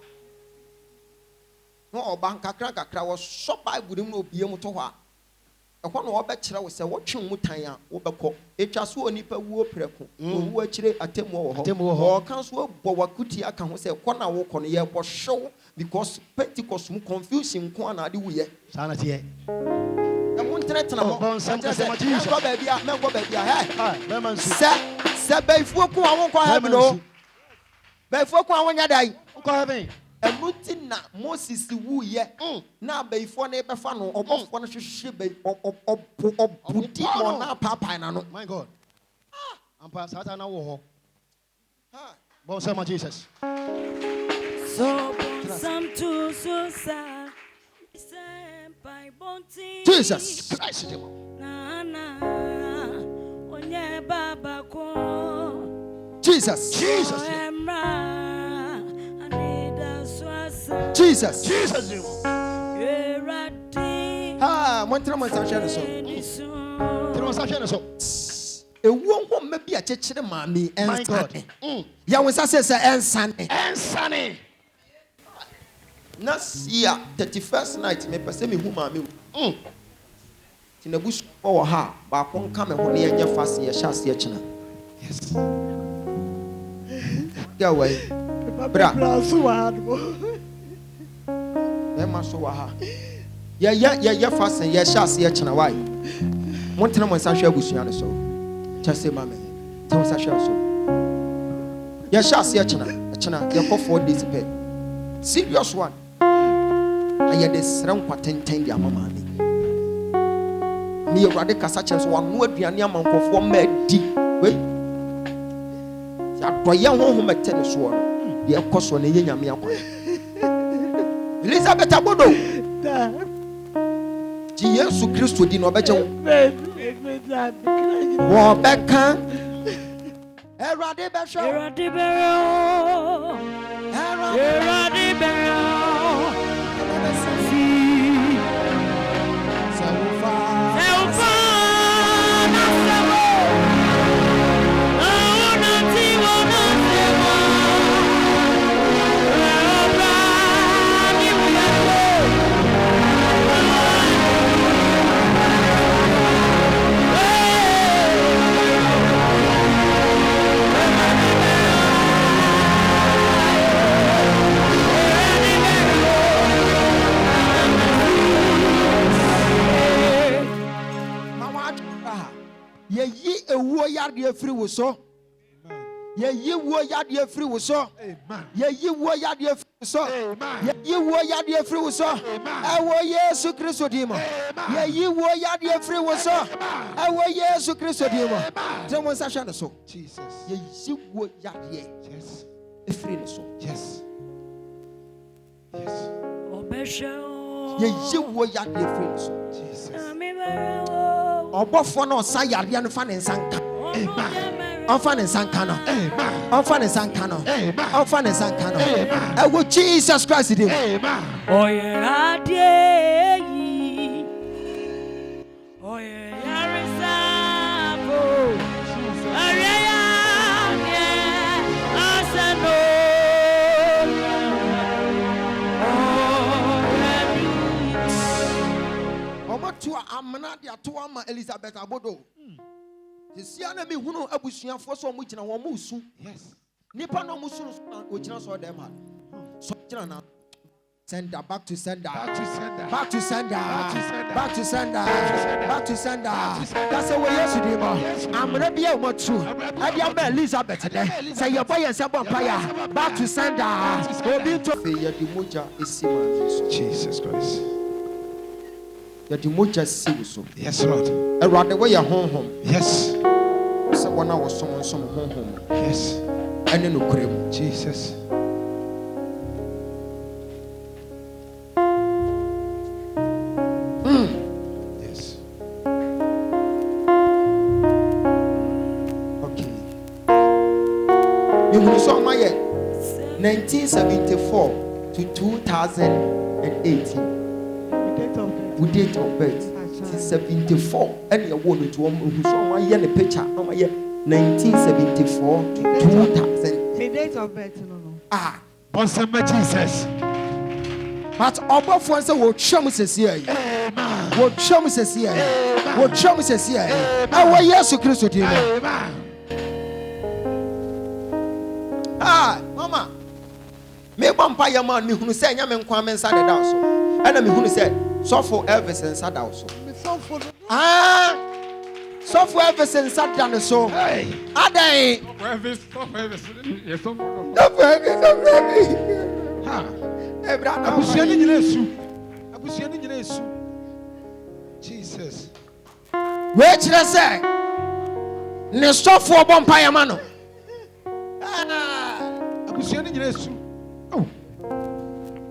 No, oba. Kakra was shop by good. No, be able to ha. I want to oba chira. We say, what you mutanya? Oba ko. Echasu oni pe wo preko. Wo chire atemo ho. Or kanso bo wakuti aka ho say, kwana wo kono ye bo show. Because Pentecost mu confusing ko na ade wuye sana tie e mo ntretena mo bon sam ka se matisha ko ba bia me ko ba bia he be man su se baifuo ko awon ko ha bi no baifuo ko awon nya dai ko ha ben emuti na Moses wuye na baifuo na be fa no obofo no hwehwe bai obudi mo na papa na no my God ampa sata na wo ho bon sam Jesus So some to so sad. By Bonti. Jesus Christ Na onye baba ko. Jesus Jesus Jesus montra mo sa hwe so tiro sa hwe so ewu ho ma bi a chekere maami ensane ya wonsa se ensane na sia 31st night me pese me hu maami ti na busu wo ha ba ko nka me ho ne nya fase ye hyase ye kina yes ya wai bra so wa do e ma so wa ha ye fase ye hyase ye kina wai montra mo sa hwe abusua ne so chase mama te wonsa hwe so ye hyase ye kina ye ko 4 days pay serious one aye de sran kwatenten dia mama mi me Awurade kasa kyerɛ so wano aduane amankɔfoɔ ma di we ya doye honhom ete ne so no de ɛkɔ na ye nyame akwa Elizabeth abodo ji Yesu Kristo di no obɛgye wo bɛka Awurade Ye ewuo yade afiri wo so ye wuo yade afiri wo so ye wuo yade afiri wo so ye wuo yade afiri wo so ewo Yesu Kristo di mo ye wuo yade afiri wo so ewo Yesu Kristo di mo temo nsa hwe ne so Jesus ye wuo yade yes afiri ne so yes Obesho ye wuo yade afiri ne so Jesus obofo no sa yade no fa ne nsanka Offer and Sankano. Offer and Sankano. Offer and Sankano. I will Jesus Christ in him. Oh yeah, dear. Oh yeah, Arisabo. one Elizabeth Abodo. The Siana me who abusia for so much and one musu. Yes. Nipa no musu which not saw them. So sender, back to sender, back to sender, back to sender, back to sender, back to sender. That's the way yesterday, I'm gonna be able to. I am Elizabeth today. Say your boy and some fire. Back to sender. Jesus Christ. Yes, Lord. I rather way your home. Yes. Someone I was some home. Yes. And then no cream. Jesus. Yes. Okay. You saw my 1974 to 2018. We date of birth. 74 and you want to who saw my yellow picture. 1974 to 2000. My date of birth, no. Ah, Awesome, Jesus. but above one say what chum says here. What chum says here. What chum says here. I want yes to Christ. Ah, Mama. Me vampire man me who say nyame nkwa men sade da so. And me who say so for Elvis and sada so. Ah, so for Elvis and sada so. Hey, adai. Stop Elvis. Yes, stop. Stop Elvis. Ha. Eh, brother. Abusiani nyina esu. Jesus. Wait till I say. Ne stop for vampire man no. Ah. Abusiani nyina esu. Oh.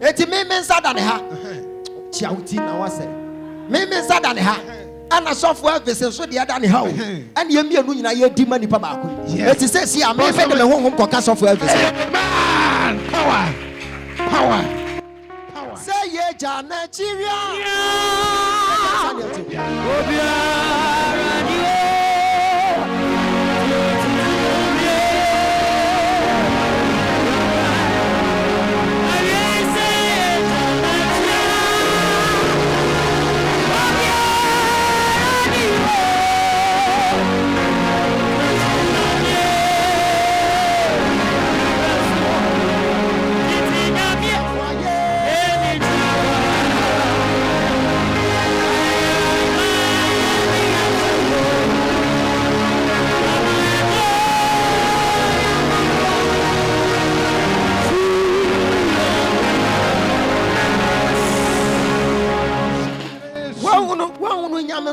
Eti me sada ne ha. Chiauti na wase. Me sada ne ha. Ana sofo Elvis so de ada ne ha o. Ana ye mienu nyina ye di mani pa ba ko. Eti say see am me fe de me honhom koka sofo Elvis. Man, power. Say ye ja Nigeria.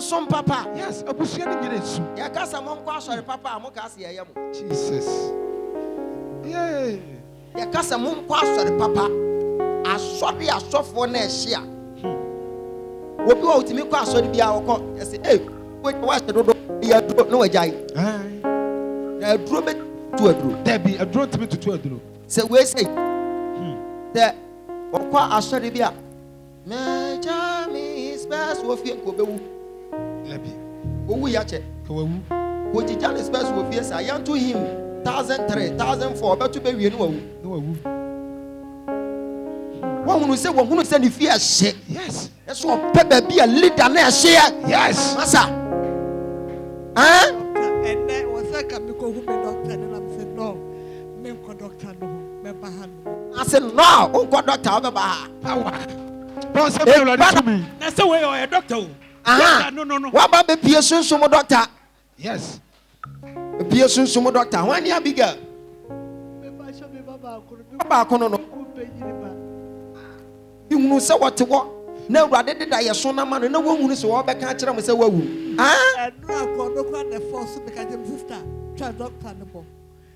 Some papa. Yes, abusiani nyina esu. Ya kasa mo nkwa asori papa amoka ase yeye mo. Jesus. Yeah. Ya kasa mo nkwa asori papa. Asori asofo na ehia. Obi wa utimi kwa asori bia woko. Say, "Hey, wait, watch the dodo ya do no wajai." Na aduro be tu aduro. There be aduro timi to aduro. Say we say. The woko asori bia. Meja mi space wo fie ko bewu. Lebi. Owu ya che. Kawu. Wo jija ne space wo fie sa yan to him 1003 1004 betu be wie no wawu. No wawu. Wahunu se ni fie ahye. Yes. Eso pe ba bia leader na ahye. Yes. Masa. And then was like a doctor and I said no. Me ko doctor no. Me ba ha no. I said no, unko doctor be ba ha. Power. Don't say me like to me. That's the way you're a doctor. No. What about the Pia Sunsumo doctor? Yes. Pia Sunsumo doctor. When you bigger. Baba no. You know say what to what? No, rather did I so na man no one so all back catch them say wawu. And no ko the force because them sister try doctor no.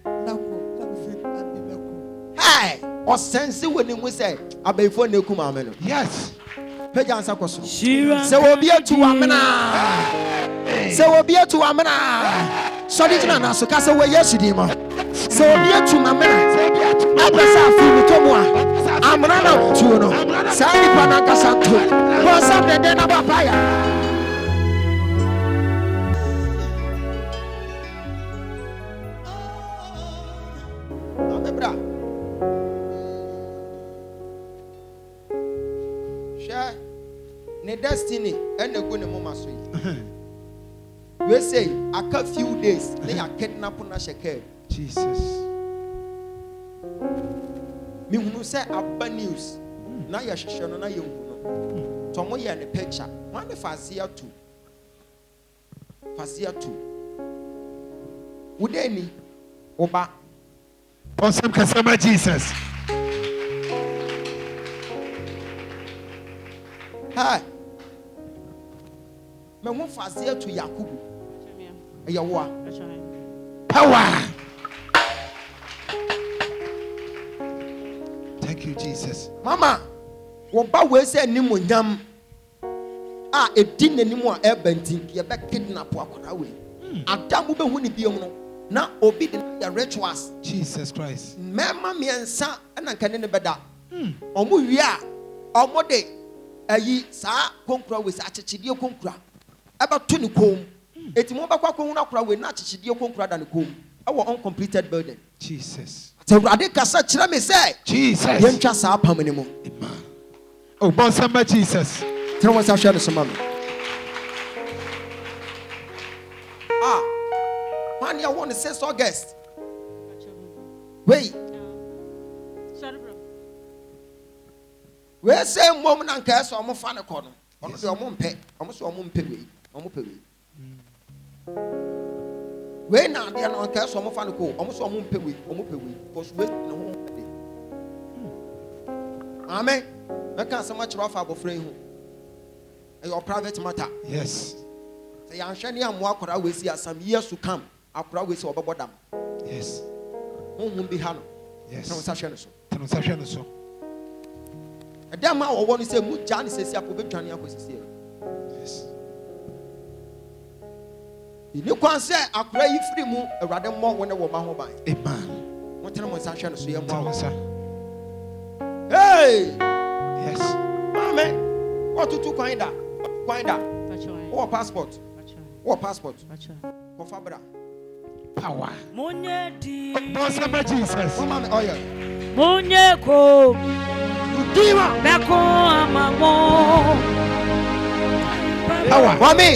Now ko say and be ko. Hey, or sense when you say abefo na kuma me no. Yes. Peja ansa koso. Se obi atu amena. Se obi atu amena. So di na so ka se we Yesu di mo. Se obi atu amena. Abesa afi mi to mo a. Amena na tu no. Sa ni pa na ka santo. Bo sa de na papa ya. Abebra. Ne destiny and the good mama so We say a few days, they are kidnapped on a shake. Jesus. Me who say abba news. Now you're showing na you. Tomo ya the picture. One the Fazia 2. Fazia 2. Udeni Oba. Awesome Kasama Jesus. Hi. Me who Fazia to Yakubu. Ayawa. Power. Thank you, Jesus. Mama, Oba we say ni mo nyam. Ah, edin n'anim a ebentin ye be kidnap akora we. Adamu be hu ni biom no. Na obi the rituals. Jesus Christ. Mema miensa na nkane ne beda. Omo wi a omo de ayi saa konkura we sa achechidie konkura. Eba to ni kom. Eti mo ba kwa hu na akora we na achechidie konkura da ni kom. Our uncompleted building. Jesus. So Rade kasa kira me say Jesus. Yentwa saa pam ni mo. Oh, Bonsamba Jesus. Tell us how share the mama. Ah, man, you want to say so guest. Wait. We say mom and cast or more fan corner. Almost your mom pay. Almost your mom pay. Almost pay. We now they are not cast or more fan call. Almost your mom pay. Almost pay. Because we no home. Amen. I can't so much rough about frame. Your private matter. Yes. Say I'm sure you more could always see some years to come. I could always see about them. Yes. Who won't be Hannah? Yes. Transaction. So. A damn man or one is a mood Johnny says, I could be Johnny. Yes. You can't say I pray you free move rather more when a woman will buy. Amen. What time was I trying to see a mom? Hey. Yes. Amen. What to find that? Find that. Or passport. Or passport. Or Fabra. Power. Monye di. Bonsamba Jesus. Mama oil. Monye ko. Diva. Beko amamo. Power. Mami.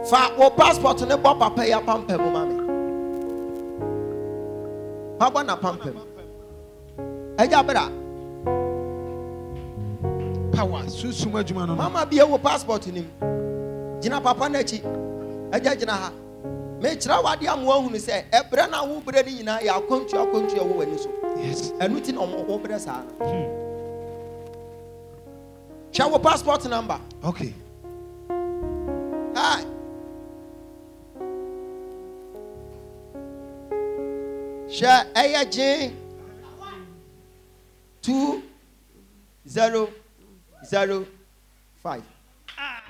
Fa o passport ne bo papa ya pampe mo mami. Papa na pampe. Eja bra. Power. Susuma juma no. Mama bi e wo passport nim. Gina papa na chi. Eja gina ha. Me kira wade amwa hu ni se ebra na wo bre ni nyina ya akontu wo wani so. Yes. Enu ti na wo bre sa na. Shall we passport number? Okay. Hi. Share AJ 2005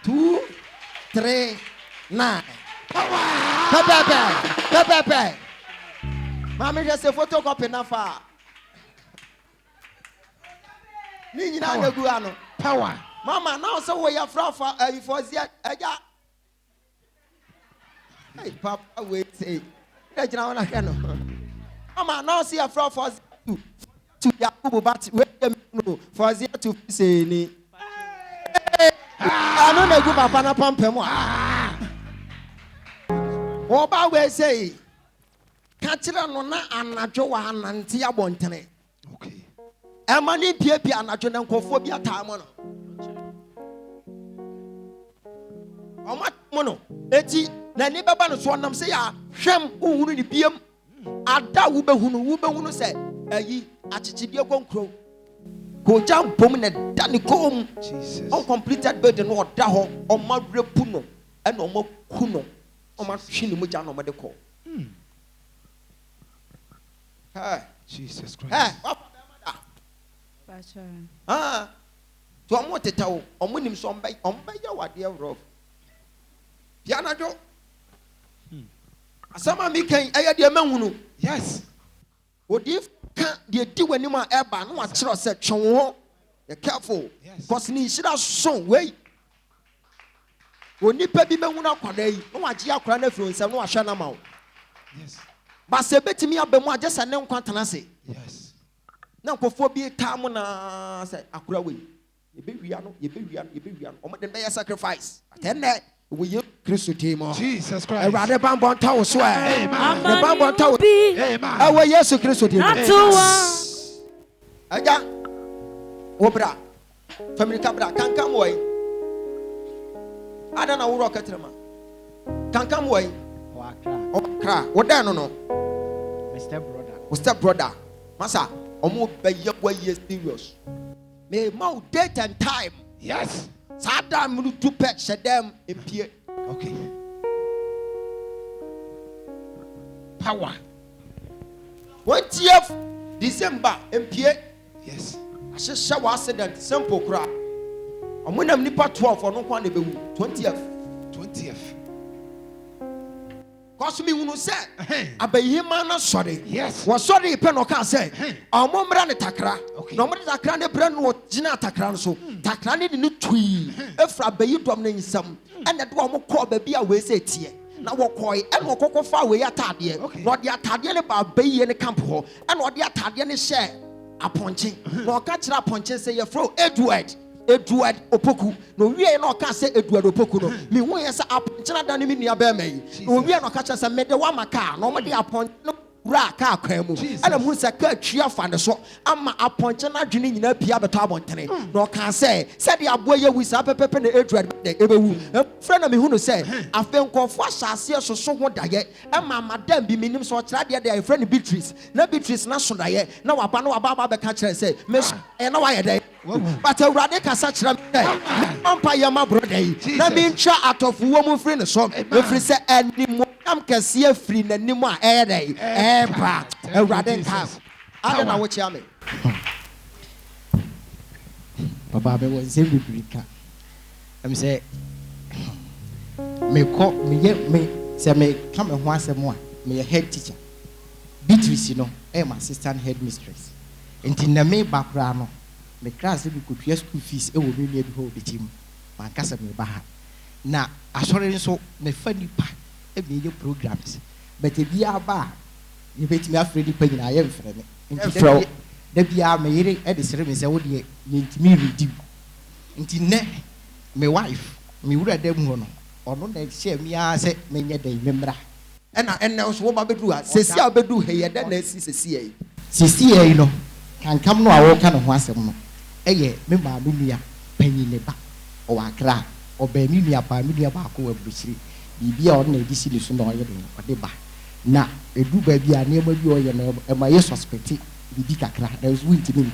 239. Pepe. Mama just a photocopy na fa. Ni nyina na gu ano. Power. Mama now so we are from for eja. Hey papa wait say. Ejina na hwe no. Mama now see a from for to Yakubu but wait no for zero to say ni. I no na gu papa na pampem a. Oba we say Katira no na anadwo wa anante abontene. Okay. Emani piepia anadwo na nkofo bi atamo no. Omatmo no eti na ni baba no so nam se ya hwem uhunu ni biem ada wo behunu se ayi achichidie konkro ko jam bom na dani kom. Jesus. Uncompleted building no da ho omarepu no e na omaku no omahwe ni moja no mode ko. Hey, Jesus Christ. hey, Pacha. to omo tetawo omo nim so omba ya wade rough. Piano jo. Asama mi kan aya de mahunu. Yes. Odi ka de di wanim a eba no wa kire se twon ho. Be careful. Yes. Cause ni shira so wey. Oni pa bi mahunu akwada yi. No wa ji akwada na firo nsam no wa hwa na mawo. Yes. Ba se betimi abemu agesa ne nkwantana se. Yes. Na nkofo bi tam na se akura we. Ye be wia no. Omo dem be sacrifice. Atenne We Christ team. Jesus Christ. A rather bamboo tower swear. Amen. The bamboo tower. Amen. Our yes, Christ team. Aja. Obra. Family cabra can come away. I don't know who rocket rema. Can come away. Cry. What then? No. Mr. Brother. Massa. Almost by your way is serious. May more date and time. Yes. Sadam will to patch them in Pierre. Okay. Power. 20th December in Pierre. Yes. I should show accident, simple crap. And when I'm nipa 12 or no one 20th. 20th. Cause me who said, I be him man sorry. Yes. Was sorry, Penoka said, our mom ran a takra. Okay. No matter that crane brand or Gina Takran so. Takrani the new tree. If I be you dominating some, and that one more call baby away say tear. Now what coy and what cocoa far away at Tadia. Not the Atadian about bay in the camp hall, and what the Atadian share. A punching. No catch up punching say your fro Edward Opoku. No, we are not can say Edward Opoku. No, me when you say up punching than me near Bermay. No, we are not catch us and made the one car. Normally upon no car cremu. And a moose a cut cheer fan so. I'm a punching a dreaming in a piabata montane. No can say, said the aboy with a pepper and Edward. A friend of me who say, I feel confused. I see us so what diet. And my madam be meaning so tried their friend Beatrice. No Beatrice national diet. Now I know about the catcher and say, Miss, and now I day. But a radical such a umpire, my brother. Let me try out of woman friend. So if we say any I'm can see a free and no more air day. A radical. I don't know what you mean. Papa, was every breaker. I'm say, me call me, say, me come and once more, me a head teacher. Beatrice, you know, my assistant headmistress. And in the main background, me class we could pay school fees, it will be made whole the team. My cousin me baha. Now, I saw so me funny part, a video programs. But if you are bad, you bet me afraid to pay I am for me. And the BR me at the ceremony, say, what you need me redeem. Until ne, my wife, me would have them one, or not that share me, I said, me yet they remember. And I was what I do. Says, I'll be do here, then they see CCA. CCA, you know, can come no, I will kind of once a month. Eh, member Mumia, Penny Leba, or Accra, or Bemia, Pamia Baco, Bruce, be on a dissolution or whatever. Now, a do baby, I never do, and my ears suspect the big Accra, there was wind to me.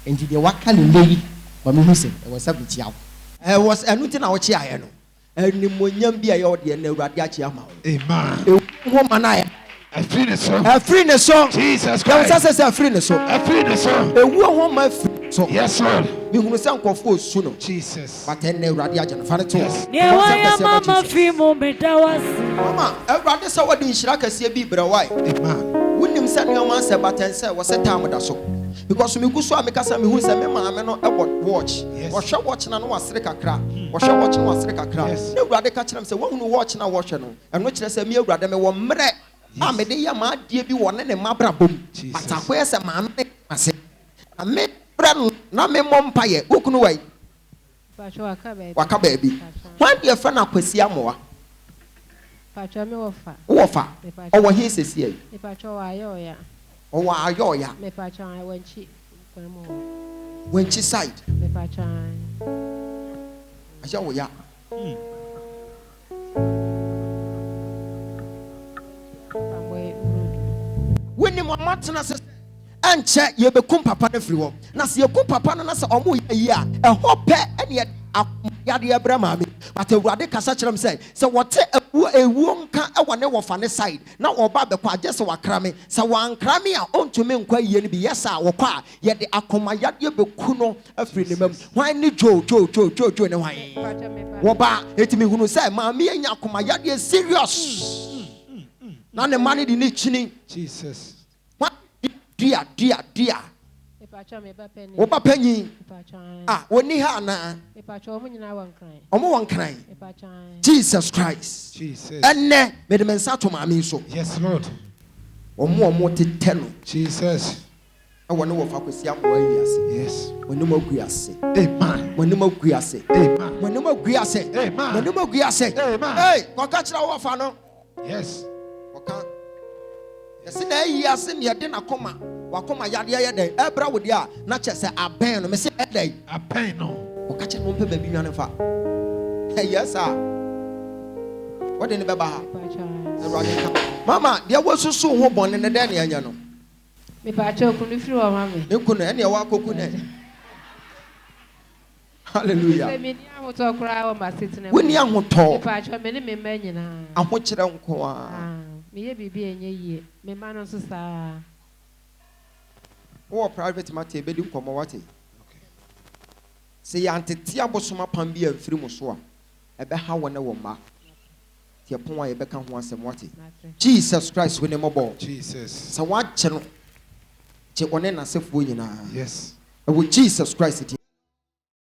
And the what kind of lady, but me say, there was a bit out. I was a nothing our chair, and the Munyam be a yard and no Radiachama. Amen. Woman, I. A free song. A free song. Jesus Christ. A free song. A free song. A woman free song. Yes, Lord. We will sound confused soon. Jesus. But then the Radiajan Fanato. Yes. Mama free moment. Mama, a rather saw what the Shiraka see be brawai. Amen. Wouldn't send your answer, but and say was a time with us. Because we go so make us who say, Mamma, no, about watch. Was she watching and was Srika crack? Was she watching was Srika crack? No, rather catch them say, one who watching a watcher, and which I say, me rather me one mre. I made the yama dear be one and a mabra boom. But I wear some man. I said, I made brand, not me mom pie, who can wait. Waka baby. Why be a friend of Quesiamoa? Offer. Oh, he says here. Oh, I yoya. When she sighed. I show ya. When you want Martinus and check you become papa everyone. Now see you come papa and say omo ya a hope and yet yadi Abraham. But a radical such them say so what a won't can a one of on the side. Now or baba kwa just wa crame so one crame a on to me kwa yen be yes or kwa yet the akoma yadi be kuno a free them. Why ni Joe and why Waba it me who say mammy and yakoma yadi is serious. None the money the need Jesus. What dear. Opa penny. Ah, when he had na. Omo one crying. Jesus Christ. Jesus. And ne made the mensato mami so. Yes, Lord. Omo te teno. Jesus. ɛwɔ ne wɔfa kwasi amoa yi ase. Yes. Wɔnim agu ase. Amen. Wɔnim agu ase. Amen. Wɔnim agu ase. Amen. Wɔnim agu ase. Amen. Hey, kɔka kyerɛ wɔfa no. Yes. Wɔka. Yɛsi na ayi ase ne yɛde n'akoma. Wakoma yadeɛ yɛ dɛn. Ɛbra wo deɛ a na kyɛ sɛ abɛn no. Mesi ɛdɛn. Abɛn no. Wɔka kyerɛ wɔn pɛ baabi nwane fa. Hey, yes sir. Wɔde ne bɛba ha. Mama, deɛ wɔsusu ho bɔne ne dɛn ne anya no. Me pacho kunu firi wa mama. Ne kunu ɛne ɛwɔ akɔku ne. Hallelujah. Se me ni ahotɔ kora wa masete ne. Woni ahotɔ. Me pacho me ne me mma nyina. Ahokyerɛ nko a. Me ye bibi enye yie. Me ma no so saa. Wo private matter be di nkɔmɔ wate. Se ya antete abosoma pam bi amfiri mo so a ɛbɛha wɔ ne wɔ ma. Tie pon a yɛbɛka ho asɛm wate. Jesus Christ we ne mɔbɔ. Jesus. Sa wa kye no. Che one na sefuo nyinaa. Yes. With Jesus Christ.